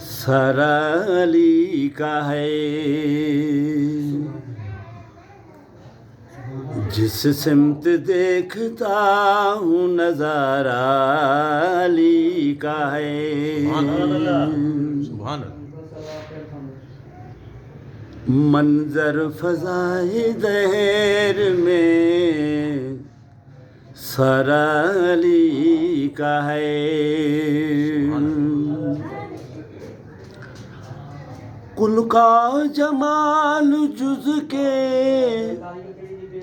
سارا علی کا ہے، جس سمت دیکھتا ہوں نظارہ علی کا ہے۔ سبحان اللہ۔ منظر فضائے دہر میں سارا علی کا ہے۔ کل کا جمال جز کے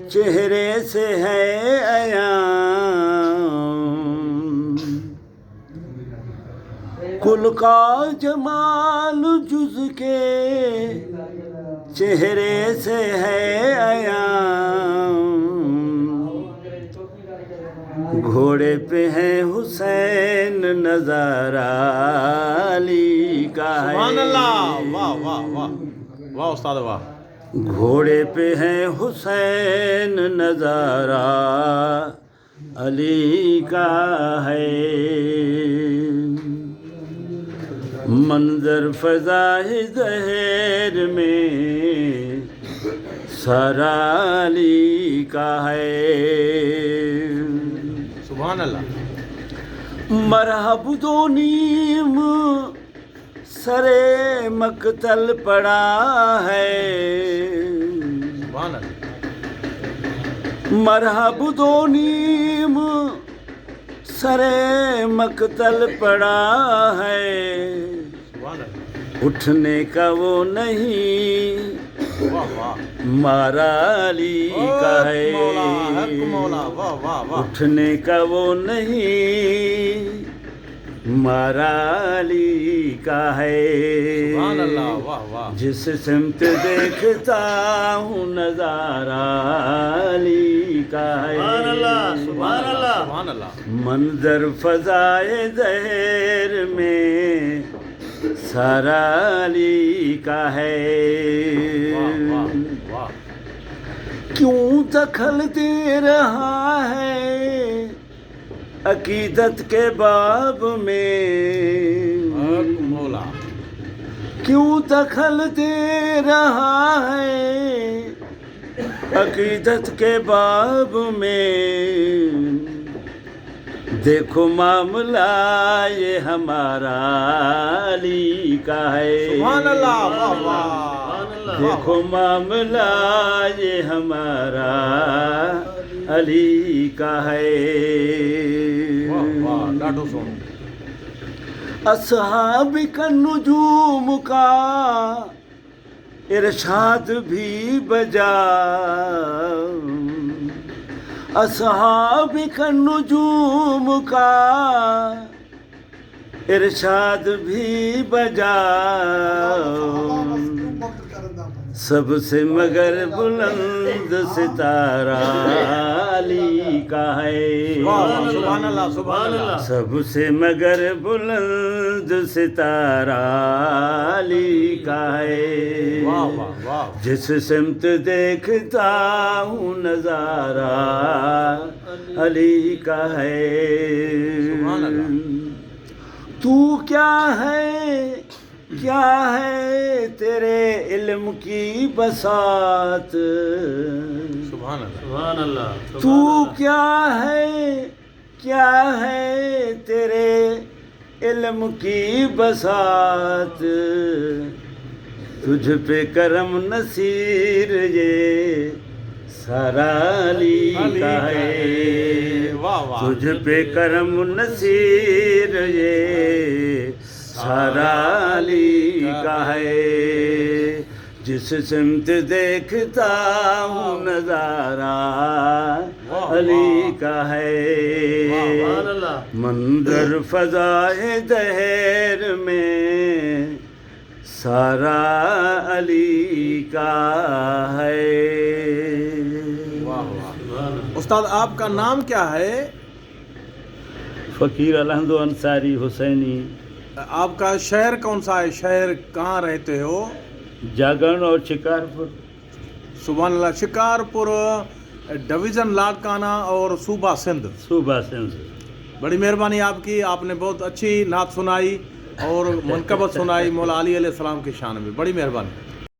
چہرے سے ہے عیاں، کل کا جمال جز کے چہرے سے ہے عیاں، گھوڑے پہ ہے حسین نظارہ علی کا ہے۔ سبحان اللہ، واہ واہ واہ واہ استاد واہ۔ گھوڑے پہ ہے حسین نظارہ علی کا ہے۔ منظر فضائے ظہر میں سارا علی کا ہے۔ سبحان اللہ۔ مرحب دو نیم سرے مقتل پڑا ہے، سبحان اللہ۔ مرحب دو نیم سرے مقتل پڑا ہے، سبحان اللہ۔ اٹھنے کا وہ نہیں واہ واہ۔ مارا علی کا ہے۔ مولا حق مولا، واہ واہ واہ۔ اٹھنے کا وہ نہیں مارا علی کا ہے۔ سبحان اللہ، واہ واہ۔ جس سمت دیکھتا ہوں نظارہ علی کا ہے۔ سبحان اللہ، سبحان اللہ، سبحان اللہ۔ منظر فضائے ظہر میں سارا علی کا ہے۔ واہ واہ واہ۔ کیوں دخل دے رہا ہے عقیدت کے باب میں، حق مولا۔ کیوں دخل دے رہا ہے عقیدت کے باب میں، دیکھو معاملہ یہ ہمارا علی کا ہے۔ سبحان اللہ، واہ واہ۔ دیکھو معاملہ یہ ہمارا علی کا ہے۔ واہ واہ، ڈاڈھو سوہنو۔ اصحاب کا نجوم کا ارشاد بھی بجا، اصحاب کا نجوم کا ارشاد بھی بجا، سب سے مگر بلند ستارہ علی کا ہے۔ سبحان اللہ، سبحان اللہ۔ سب سے مگر بلند ستارہ علی کا ہے۔ واہ واہ واہ۔ جس سمت دیکھتا ہوں نظارہ علی کا ہے۔ سبحان اللہ۔ تو کیا ہے تیرے علم کی بساط، سبحان اللہ، سبحان اللہ۔ تو کیا ہے تیرے علم کی بساط، تجھ پہ کرم نصیر یہ سارا علی کا ہے۔ واہ واہ۔ تجھ پہ کرم نصیر یہ سارا علی کا ہے۔ جس سمت دیکھتا ہوں نظارہ علی کا ہے۔ منظر فضائے دہر میں سارا علی کا ہے۔ استاد آپ کا نام کیا ہے؟ فقیر الحمد انصاری حسینی۔ آپ کا شہر کون سا ہے؟ شہر کہاں رہتے ہو؟ جاگن اور شکارپور۔ سبحان اللہ۔ شکارپور ڈویژن لاڑکانہ اور صوبہ سندھ۔ صوبہ سندھ۔ بڑی مہربانی آپ کی، آپ نے بہت اچھی نعت سنائی اور منقبت سنائی مولا علی علیہ السلام کی شان میں. بڑی مہربانی.